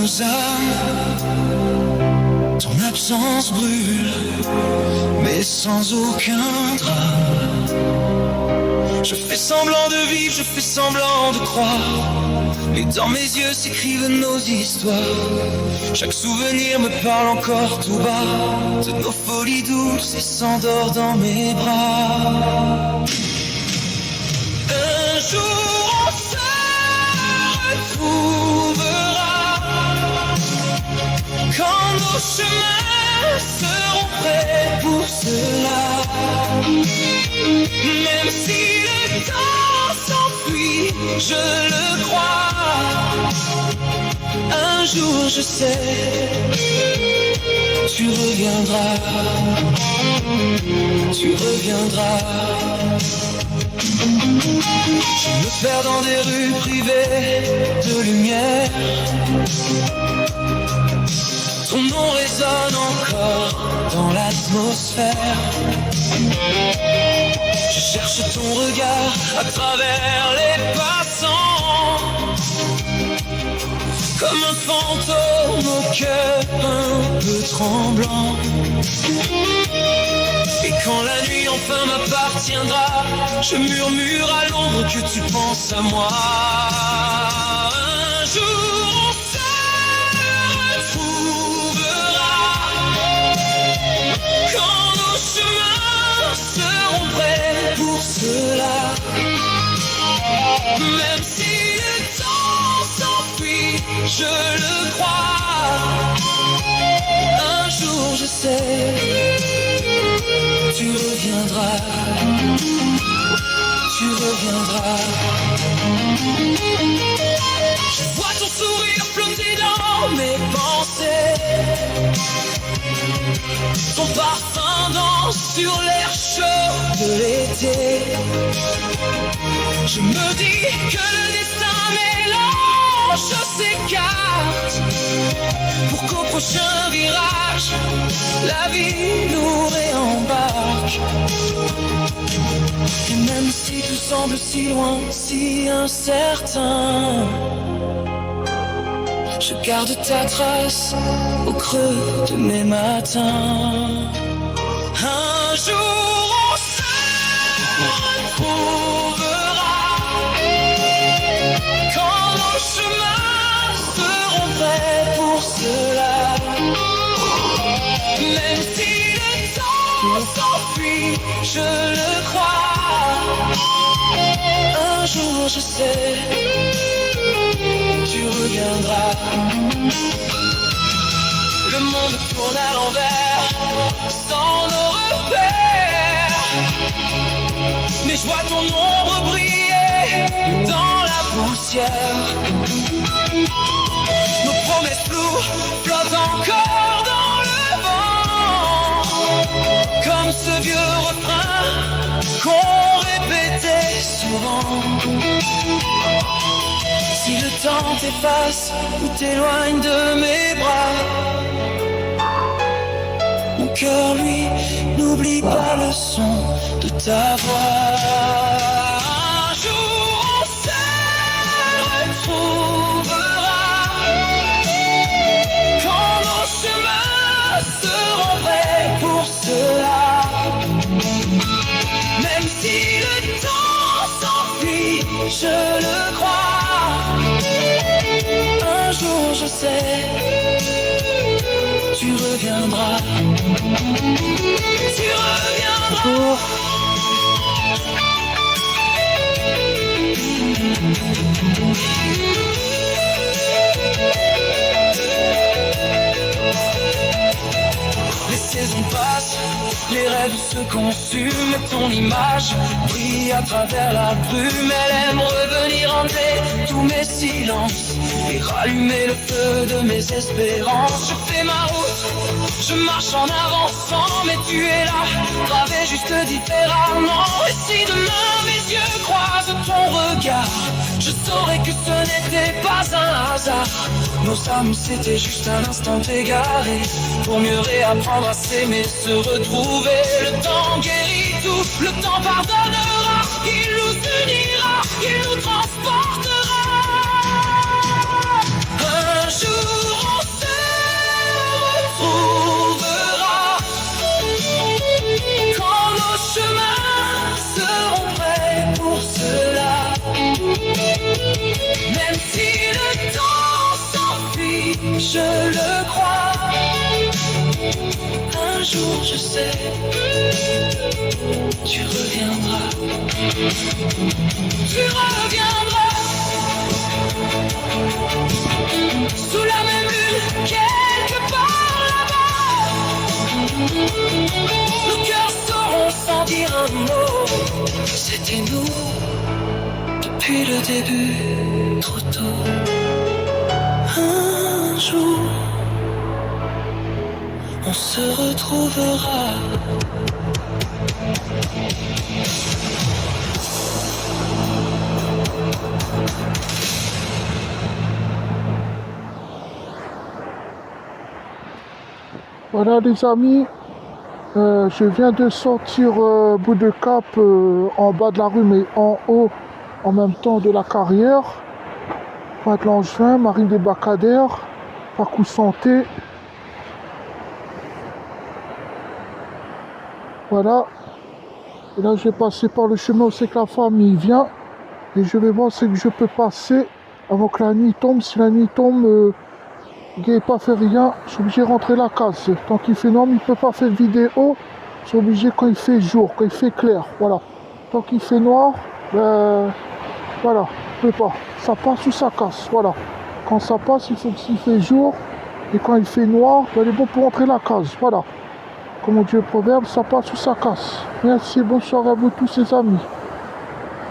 nos âmes, ton absence brûle, mais sans aucun drame. Je fais semblant de vivre, je fais semblant de croire, mais dans mes yeux s'écrivent nos histoires. Chaque souvenir me parle encore tout bas de nos folies douces et s'endort dans mes bras. Un jour on se retrouvera, quand nos chemins seront prêts pour cela. Même si le temps s'enfuit, je le crois. Un jour je sais, tu reviendras, tu reviendras. Je me perds dans des rues privées de lumière. Ton nom résonne encore dans l'atmosphère. Je cherche ton regard à travers les passants, comme un fantôme au cœur un peu tremblant. Et quand la nuit enfin m'appartiendra, je murmure à l'ombre que tu penses à moi. Un jour on se retrouvera, quand nos chemins seront prêts pour cela. Même si le temps s'enfuit, je le crois. Un jour je sais, tu reviendras, tu reviendras. Je vois ton sourire flotter dans mes pensées, ton parfum danse sur l'air chaud de l'été. Je me dis que le destin mélange ses cartes, pour qu'au prochain virage, la vie nous réembarque. Et même si tout semble si loin, si incertain, je garde ta trace au creux de mes matins. Un jour on se retrouvera, quand nos chemins seront prêts pour cela. Même si le temps s'enfuit, je le crois. Un jour je sais, tu reviendras. Le monde tourne à l'envers, sans nos repères, mais je vois ton ombre briller dans la poussière. Nos promesses floues flottent encore dans le vent, comme ce vieux refrain qu'on répétait souvent. Si le temps t'efface ou t'éloigne de mes bras, mon cœur, lui, n'oublie pas le son de ta voix. Un jour on se retrouvera, quand nos chemins seront prêts pour cela. Même si le temps s'enfuit, je le crois. Un jour je sais, tu reviendras, tu reviendras. Les saisons passent, les rêves se consument, ton image brille à travers la brume. Elle aime revenir hanter tous mes silences et rallumer le feu de mes espérances. Je fais ma route, je marche en avançant, mais tu es là, gravé juste différemment. Et si demain mes yeux croisent ton regard, je saurais que ce n'était pas un hasard. Nos âmes c'était juste un instant égaré, pour mieux réapprendre à s'aimer, se retrouver. Le temps guérit tout, le temps pardonnera, il nous unira, il nous transportera. Un jour je le crois. Un jour je sais, tu reviendras. Tu reviendras. Sous la même lune, quelque part là-bas. Nos cœurs sauront sans dire un mot. C'était nous, depuis le début, trop tôt. Un jour, on se retrouvera. Voilà les amis, je viens de sortir bout de cap en bas de la rue mais en haut en même temps de la carrière. Pointe Langevin, Marine des Bacadères, Parcours Santé. Voilà. Et là je vais passer par le chemin où c'est que la famille vient. Et je vais voir ce que je peux passer avant que la nuit tombe. Si la nuit tombe, il n'a pas fait rien, je suis obligé de rentrer la case. Tant qu'il fait noir, il ne peut pas faire vidéo. Je suis obligé quand il fait jour, quand il fait clair. Voilà. Tant qu'il fait noir, voilà, il ne peut pas. Ça passe ou ça casse. Voilà. Quand ça passe, il faut qu'il fait jour. Et quand il fait noir, il est bon pour rentrer la case. Voilà. Comme on dit le proverbe, ça passe ou ça casse. Merci, bonne soirée à vous tous les amis.